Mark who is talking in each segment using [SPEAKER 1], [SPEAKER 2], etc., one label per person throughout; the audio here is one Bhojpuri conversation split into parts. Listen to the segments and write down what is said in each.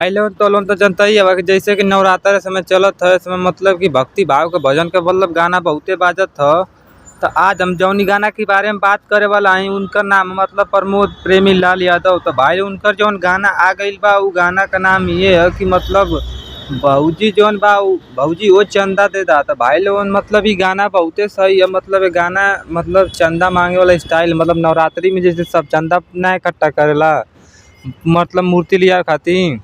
[SPEAKER 1] लोन तो लोन तो जनता ही है कि जैसे कि नवरात्र के समय चलत है, इसमें मतलब कि भक्ति भाव के भजन के मतलब गाना बहुते बाजत ह। तो आज हम जौनी गाना के बारे में बात करे वाला हई उनका नाम मतलब प्रमोद प्रेमी लाल यादव। तो भाई उनकर जौन गाना आ गईल बा उ गाना का नाम ये है कि मतलब भौजी जौन बा भौजी वो चंदा दे दा। तो भाई लोगन मतलब ये गाना बहुते सही है। मतलब ये गाना मतलब चंदा मांगे वाला स्टाइल मतलब नवरात्रि में जैसे सब चंदा ना इकट्ठा करेला मतलब मूर्ति लिया खातिर।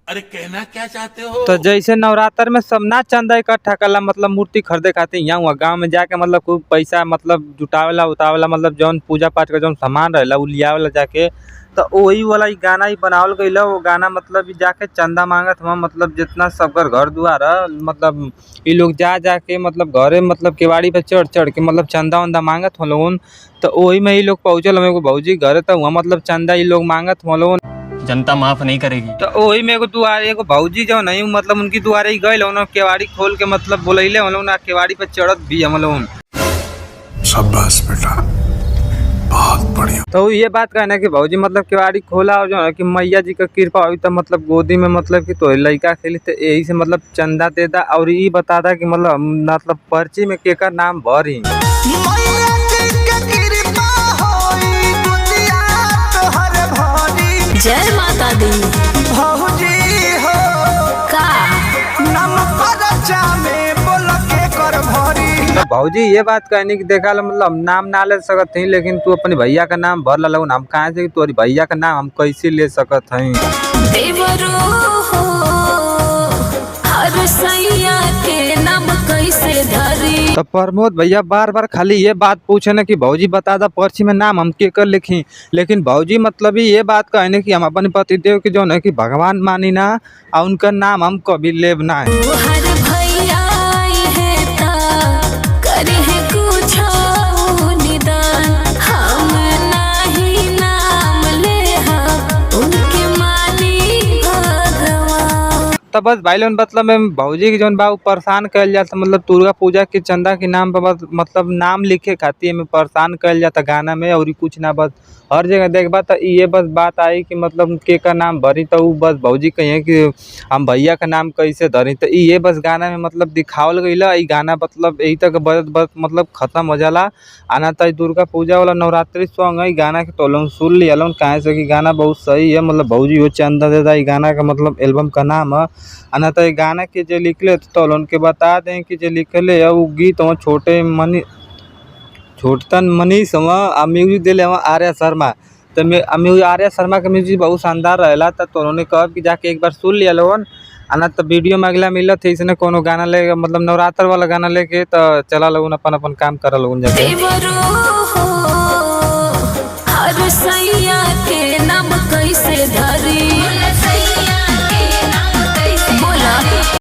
[SPEAKER 2] अरे कहना क्या चाहते हो?
[SPEAKER 1] तो जैसे नवरात्र में सब ना चंदा इकट्ठा करला मतलब मूर्ति खरीदे खातिर यहाँ हुआ गाँव में जाके मतलब खूब पैसा मतलब जुटावेला उतावेला मतलब जौन पूजा पाठ का जौन सामान रहेला उ लियावेला जाके। तो वही वाला ई गाना ही बनावल गईल। वो गाना मतलब जाके चंदा मांगत हुआ मतलब जितना सबकर घर दुआर है मतलब ये लोग जा जाके मतलब घरे मतलब केवाड़ी पे चढ़ चढ़ के मतलब चंदा वंदा मांगत हो लोगन। तो वही में ये लोग पहुँचल हमें भौजी घरे तो हुआ मतलब चंदा ये लोग मांगत हो लोगन।
[SPEAKER 3] जनता माफ नहीं करेगी।
[SPEAKER 1] तो वही में एगो दुआरे एगो भौजी जो नहीं मतलब उनकी दुआरे ही गए लोग केवाड़ी खोल के मतलब बोलैले हम लोग ना केवाड़ी पे चढ़त भी हम लोग।
[SPEAKER 2] शाबाश बेटा, बहुत बढ़िया।
[SPEAKER 1] तो ये बात कहना कि भौजी मतलब केवाड़ी खोला और जो है कि मैया जी का कृपा हुई तो मतलब गोदी में मतलब कि तो लड़का खेली तो यही से मतलब चंदा दे दा और ये बता दा कि मतलब पर्ची में केकर नाम भरी।
[SPEAKER 4] जय माता दी
[SPEAKER 5] भौजी हो
[SPEAKER 4] का
[SPEAKER 5] नम परचा में बोल के कर भरी।
[SPEAKER 1] तो भौजी ये बात कहनी कि देखा मतलब नाम ना ले सकत हई लेकिन तू अपने भैया का नाम भर ला हम कहाँ से तोरी भैया का नाम हम कैसे ले सकत हई।
[SPEAKER 4] देवरो हो हर सैया के नाम कैसे धरी।
[SPEAKER 1] तो प्रमोद भैया बार बार खाली ये बात पूछे ना कि भौजी बता दा पर्ची में नाम हम के कर लिखी। लेकिन भौजी मतलब ये बात कहने कि हम अपने पतिदेव के जो है कि भगवान मानी ना और उनका नाम हम कभी लेब ना है।
[SPEAKER 4] हर भैया है ता करे है कुछ निदान हम नहीं नाम ले उनके मानी भगवान।
[SPEAKER 1] तो बस भाई लोग मतलब में भौजी की जौन बा परेशान कल जाता मतलब दुर्गा पूजा के चंदा के नाम पर बस मतलब नाम लिखे खातिर में परेशान कल जाता गाना में और कुछ ना बस हर जगह देखबा तो ये बस बात आई कि मतलब के का नाम भरी तो वो बस भौजी कहिए कि हम भैया का नाम कैसे धरी। तो ये बस गाना में मतलब दिखावल गई ये गाना मतलब यही तक बस मतलब खत्म हो जाला। आना तो दुर्गा पूजा वाला नवरात्रि सॉन्ग है गाना के तो लोग सुन लिया लोग कहे से कि गाना बहुत सही है। मतलब भौजी वो चंदा देता ये गाना का मतलब एल्बम का नाम है। आना तो गाना के जो लिखले तो उनके बता दें कि जो लिखले है वो गीत हो छोटन मनीष हुआ म्यूजिक दिले हुआ आर्या शर्मा। तो आर्या शर्मा का म्यूजिक बहुत शानदार रहेला। तो उन्होंने कहा कि जाके एक बार सुन लिया लोगन। आना तो वीडियो में अगला मिलत है इसने कोनो गाना ले मतलब नवरात्र वाला गाना लेके तो चला लोगन अपन अपन काम करा लोगन जाके।
[SPEAKER 4] देवरो हो हर सैया के नाम कैसे धरी।